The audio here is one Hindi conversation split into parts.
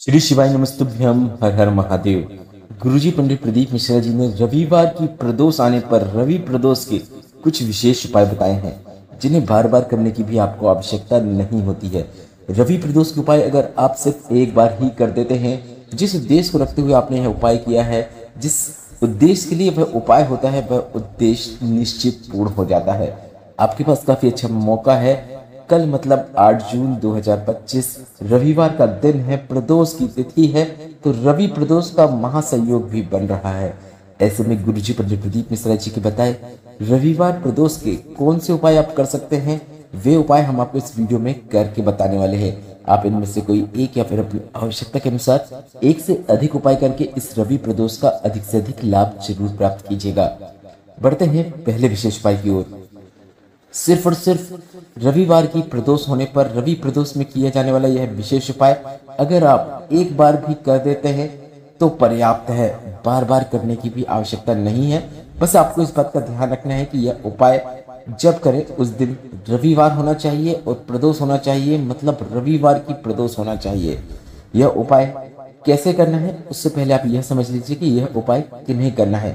श्री शिवाय नमस्तुभ्यम हर हर महादेव। गुरुजी पंडित प्रदीप मिश्रा जी ने रविवार की प्रदोष आने पर रवि प्रदोष के कुछ विशेष उपाय बताए हैं जिन्हें बार बार करने की भी आपको आवश्यकता नहीं होती है। रवि प्रदोष के उपाय अगर आप सिर्फ एक बार ही कर देते हैं, जिस उद्देश्य को रखते हुए आपने यह उपाय किया है, जिस उद्देश्य के लिए वह उपाय होता है, वह उद्देश्य निश्चित पूर्ण हो जाता है। आपके पास काफी अच्छा मौका है। कल मतलब 8 जून 2025 रविवार का दिन है, प्रदोष की तिथि है, तो रवि प्रदोष का महासंयोग भी बन रहा है। ऐसे में गुरुजी पंडित प्रदीप मिश्रा जी के बताए रविवार प्रदोष के कौन से उपाय आप कर सकते हैं, वे उपाय हम आपको इस वीडियो में करके बताने वाले हैं। आप इनमें से कोई एक या फिर अपनी आवश्यकता के अनुसार एक से अधिक उपाय करके इस रवि प्रदोष का अधिक से अधिक लाभ जरूर प्राप्त कीजिएगा। बढ़ते हैं पहले विशेष उपाय की ओर। सिर्फ और सिर्फ रविवार की प्रदोष होने पर रवि प्रदोष में किया जाने वाला यह विशेष उपाय अगर आप एक बार भी कर देते हैं तो पर्याप्त है, बार बार करने की भी आवश्यकता नहीं है। बस आपको इस बात का ध्यान रखना है कि यह उपाय जब करें उस दिन रविवार होना चाहिए और प्रदोष होना चाहिए, मतलब रविवार की प्रदोष होना चाहिए। यह उपाय कैसे करना है उससे पहले आप यह समझ लीजिए कि यह उपाय किन्हें करना है।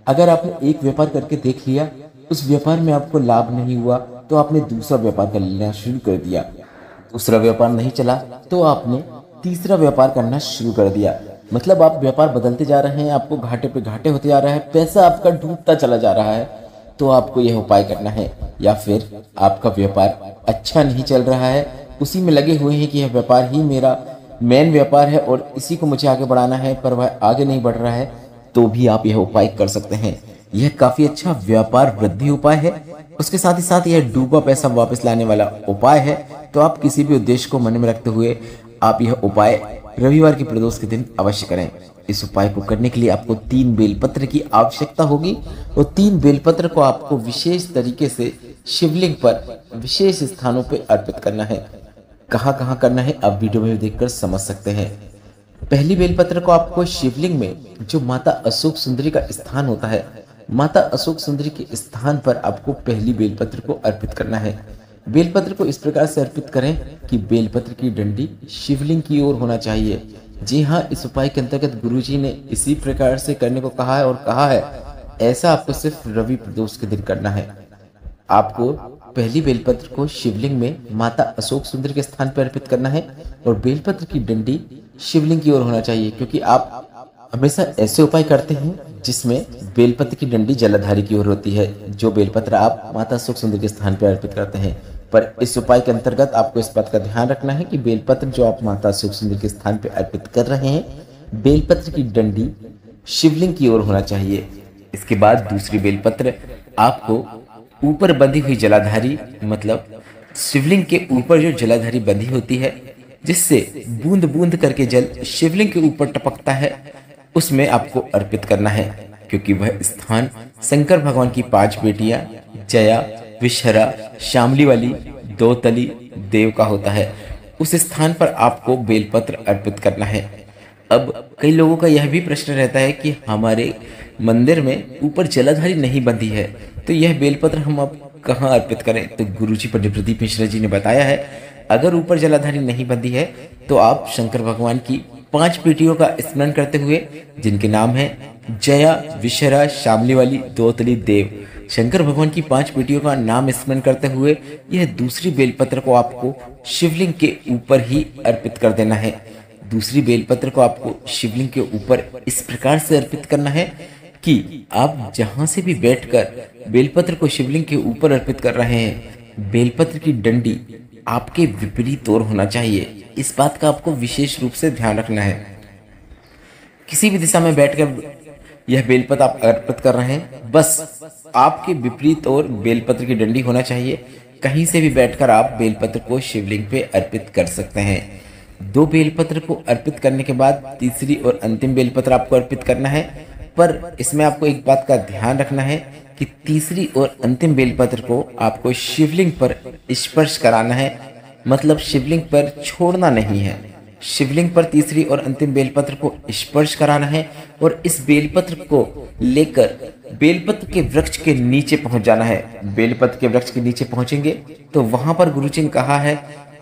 अगर आपने एक व्यापार करके देख लिया, उस व्यापार में आपको लाभ नहीं हुआ तो आपने दूसरा व्यापार कर लेना शुरू कर दिया, दूसरा व्यापार नहीं चला तो आपने तीसरा व्यापार करना शुरू कर दिया, मतलब आप व्यापार बदलते जा रहे हैं, आपको घाटे पे घाटे होते जा रहा है, पैसा आपका डूबता चला जा रहा है, तो आपको यह उपाय करना है। या फिर आपका व्यापार अच्छा नहीं चल रहा है, उसी में लगे हुए हैं कि यह व्यापार ही मेरा मेन व्यापार है और इसी को मुझे आगे बढ़ाना है, पर वह आगे नहीं बढ़ रहा है, तो भी आप यह उपाय कर सकते हैं। यह काफी अच्छा व्यापार वृद्धि उपाय है, उसके साथ ही साथ यह डूबा पैसा वापस लाने वाला उपाय है। तो आप किसी भी उद्देश्य को मन में रखते हुए आप यह उपाय रविवार की प्रदोष के दिन अवश्य करें। इस उपाय को करने के लिए आपको 3 बेलपत्र की आवश्यकता होगी और 3 बेलपत्र को आपको विशेष तरीके से शिवलिंग पर विशेष स्थानों पर अर्पित करना है। कहाँ कहाँ करना है आप वीडियो में देखकर समझ सकते हैं। पहली बेलपत्र को आपको शिवलिंग में जो माता अशोक सुंदरी का स्थान होता है, माता अशोक सुंदरी के स्थान पर आपको पहली बेलपत्र को अर्पित करना है। बेलपत्र को इस प्रकार से अर्पित करें कि बेलपत्र की डंडी शिवलिंग की ओर होना चाहिए। जी हाँ, इस उपाय के अंतर्गत गुरुजी ने इसी प्रकार से करने को कहा है और कहा है ऐसा आपको सिर्फ रवि प्रदोष के दिन करना है। आपको पहली बेलपत्र को शिवलिंग में माता अशोक सुंदरी के स्थान पर अर्पित करना है और बेलपत्र की डंडी शिवलिंग की ओर होना चाहिए, क्योंकि आप हमेशा ऐसे उपाय करते हैं जिसमें बेलपत्र की डंडी जलाधारी की ओर होती है, जो बेलपत्र आप माता अशोक सुंदरी के स्थान पर अर्पित करते हैं। पर इस उपाय के अंतर्गत आपको इस बात का ध्यान रखना है कि बेलपत्र जो आप माता अशोक सुंदरी के स्थान पर अर्पित कर रहे हैं, बेलपत्र की डंडी शिवलिंग की ओर होना चाहिए। इसके बाद दूसरी बेलपत्र आपको ऊपर बंधी हुई जलाधारी, मतलब शिवलिंग के ऊपर जो जलाधारी बंधी होती है जिससे बूंद बूंद करके जल शिवलिंग के ऊपर टपकता है, उसमें आपको अर्पित करना है, क्योंकि वह स्थान शंकर भगवान की 5 बेटियां जया, विषहरा, शामली वाली 2 तली देव का होता है। उस स्थान पर आपको बेलपत्र अर्पित करना है। अब कई लोगों का यह भी प्रश्न रहता है कि हमारे मंदिर में ऊपर जलाधारी नहीं बंधी है, तो यह बेलपत्र हम अब कहाँ अर्पित करें। तो गुरुजी पंडित प्रदीप मिश्रा जी ने बताया है, अगर ऊपर जलाधारी नहीं बंधी है तो आप शंकर भगवान की 5 बेटियों का स्मरण करते हुए, जिनके नाम है जया, विषहरा, शामली वाली 2 तली देव, शंकर भगवान की 5 बेटियों का नाम स्मरण करते हुए यह दूसरी बेलपत्र को आपको शिवलिंग के ऊपर ही अर्पित कर देना है। दूसरी बेलपत्र को आपको शिवलिंग के ऊपर इस प्रकार से अर्पित करना है कि आप जहां से भी बैठकर बेलपत्र को शिवलिंग के ऊपर अर्पित कर रहे हैं, बेलपत्र की डंडी आपके विपरीत ओर होना चाहिए। इस बात का आपको विशेष रूप से ध्यान रखना है। किसी भी दिशा में बैठकर यह बेलपत्र आप अर्पित कर रहे हैं, बस आपके विपरीत ओर बेलपत्र की डंडी होना चाहिए। कहीं से भी बैठकर आप बेलपत्र को शिवलिंग पे अर्पित कर सकते हैं। 2 बेलपत्र को अर्पित करने के बाद तीसरी और अंतिम बेलपत्र आपको अर्पित करना है, पर इसमें आपको एक बात का ध्यान रखना है कि तीसरी और अंतिम बेलपत्र को आपको शिवलिंग पर स्पर्श कराना है, मतलब शिवलिंग पर छोड़ना नहीं है। शिवलिंग पर तीसरी और अंतिम बेलपत्र को स्पर्श कराना है और इस बेलपत्र को लेकर बेलपत्र के वृक्ष के नीचे पहुंच जाना है। बेलपत्र के वृक्ष के नीचे पहुंचेंगे तो वहां पर गुरुजी ने कहा है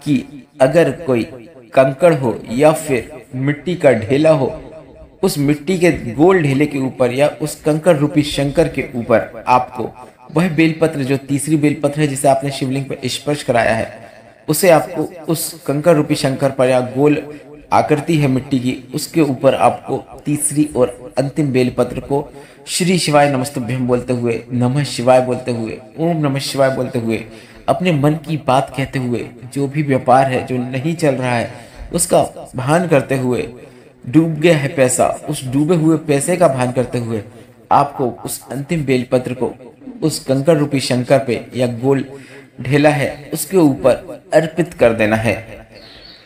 कि अगर कोई कंकड़ हो या फिर मिट्टी का ढेला हो, उस मिट्टी के गोल ढेले के ऊपर या उस कंकड़ रूपी शंकर के ऊपर आपको वह बेलपत्र, जो तीसरी बेलपत्र है जिसे आपने शिवलिंग पर स्पर्श कराया है, उसे आपको उस कंकड़ रूपी शंकर पर या गोल आकृति है मिट्टी की, उसके ऊपर आपको तीसरी और अंतिम बेलपत्र को श्री शिवाय नमस्तुभ्यम बोलते हुए, नमः शिवाय बोलते हुए, ओम नमः शिवाय बोलते हुए, अपने मन की बात कहते हुए, जो भी व्यापार है जो नहीं चल रहा है उसका भान करते हुए, डूब गया है पैसा, उस डूबे हुए पैसे का भान करते हुए आपको उस अंतिम बेलपत्र को उस कंकड़ रूपी शंकर पे या गोल ढेला है उसके ऊपर अर्पित कर देना है।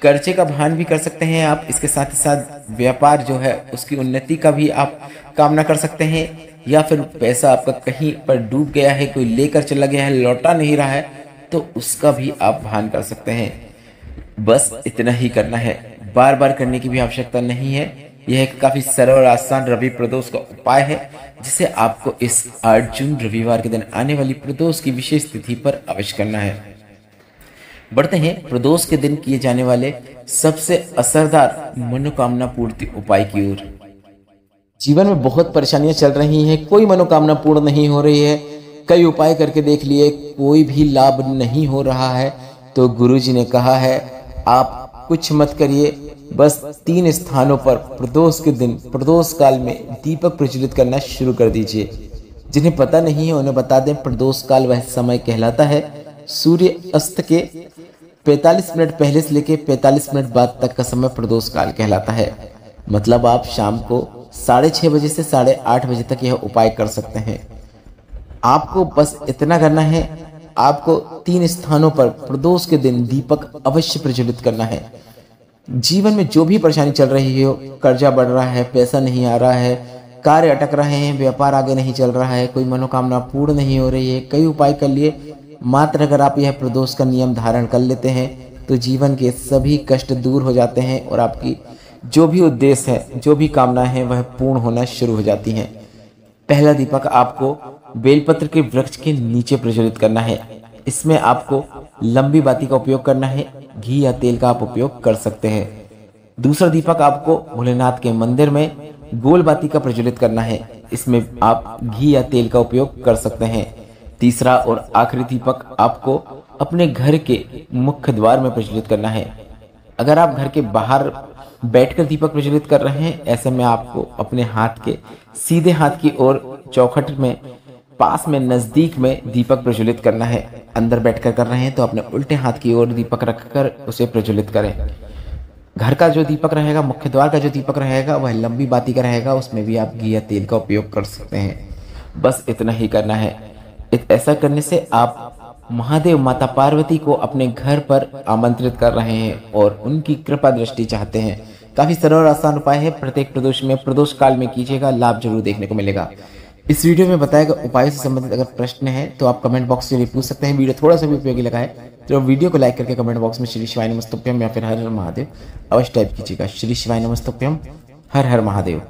कर्जे का भान भी कर सकते हैं आप, इसके साथ ही साथ व्यापार जो है उसकी उन्नति का भी आप कामना कर सकते हैं, या फिर पैसा आपका कहीं पर डूब गया है, कोई लेकर चला गया है, लौटा नहीं रहा है, तो उसका भी आप भान कर सकते हैं। बस इतना ही करना है, बार बार करने की भी आवश्यकता नहीं है। यह एक काफी सरल और आसान रवि प्रदोष का उपाय है, जिसे आपको इस 8 जून रविवार के दिन आने वाली प्रदोष की विशेष तिथि पर अवश्य करना है। बढ़ते हैं प्रदोष के दिन किए जाने वाले सबसे असरदार मनोकामना पूर्ति उपाय की ओर। जीवन में बहुत परेशानियां चल रही हैं, कोई मनोकामना पूर्ण नहीं हो रही है, कई उपाय करके देख लिए, कोई भी लाभ नहीं हो रहा है, तो गुरुजी ने कहा है आप कुछ मत करिए, बस 3 स्थानों पर प्रदोष के दिन प्रदोष काल में दीपक प्रज्वलित करना शुरू कर दीजिए। जिन्हें पता नहीं है उन्हें बता दें, प्रदोष काल वह समय कहलाता है सूर्य अस्त के 45 मिनट पहले से लेकर 45 मिनट बाद तक का समय प्रदोष काल कहलाता है। मतलब आप शाम को 6:30 बजे से 8:30 बजे तक यह उपाय कर सकते हैं। आपको बस इतना करना है, आपको 3 स्थानों पर प्रदोष के दिन दीपक अवश्य प्रज्वलित करना है। जीवन में जो भी परेशानी चल रही हो, कर्जा बढ़ रहा है, पैसा नहीं आ रहा है, कार्य अटक रहे हैं, व्यापार आगे नहीं चल रहा है, कोई मनोकामना पूर्ण नहीं हो रही है, कई उपाय कर लिए, मात्र अगर आप यह प्रदोष का नियम धारण कर लेते हैं तो जीवन के सभी कष्ट दूर हो जाते हैं और आपकी जो भी उद्देश्य है, जो भी कामना है, वह पूर्ण होना शुरू हो जाती हैं। पहला दीपक आपको बेलपत्र के वृक्ष के नीचे प्रज्वलित करना है। इसमें आपको लंबी बाती का उपयोग करना है, घी या तेल का आप उपयोग कर सकते हैं। दूसरा दीपक आपको भोलेनाथ के मंदिर में गोल बाती का प्रज्वलित करना है, इसमें आप घी या तेल का उपयोग कर सकते हैं। तीसरा और आखिरी दीपक आपको अपने घर के मुख्य द्वार में प्रज्वलित करना है। अगर आप घर के बाहर बैठकर दीपक प्रज्वलित कर रहे हैं, ऐसे में आपको अपने हाथ के सीधे हाथ की ओर चौखट में पास में नजदीक में दीपक प्रज्वलित करना है। अंदर बैठकर कर रहे हैं तो अपने उल्टे हाथ की ओर दीपक रखकर उसे प्रज्वलित करें। घर का जो दीपक रहेगा, मुख्य द्वार का जो दीपक रहेगा, वह लंबी बाती का रहेगा, उसमें भी आप घी या तेल का उपयोग कर सकते हैं। बस इतना ही करना है। ऐसा करने से आप महादेव माता पार्वती को अपने घर पर आमंत्रित कर रहे हैं और उनकी कृपा दृष्टि चाहते हैं। काफी सरल और आसान उपाय है, प्रत्येक प्रदोष में प्रदोष काल में कीजिएगा, लाभ जरूर देखने को मिलेगा। इस वीडियो में बताया गया उपायों से संबंधित अगर प्रश्न है तो आप कमेंट बॉक्स में पूछ सकते हैं। वीडियो थोड़ा सा भी उपयोगी लगा है तो वीडियो को लाइक करके कमेंट बॉक्स में श्री शिवाय नमस्तुभ्यम या फिर हर हर महादेव अवश्य टाइप कीजिएगा। श्री शिवाय नमस्तुभ्यम, हर हर महादेव।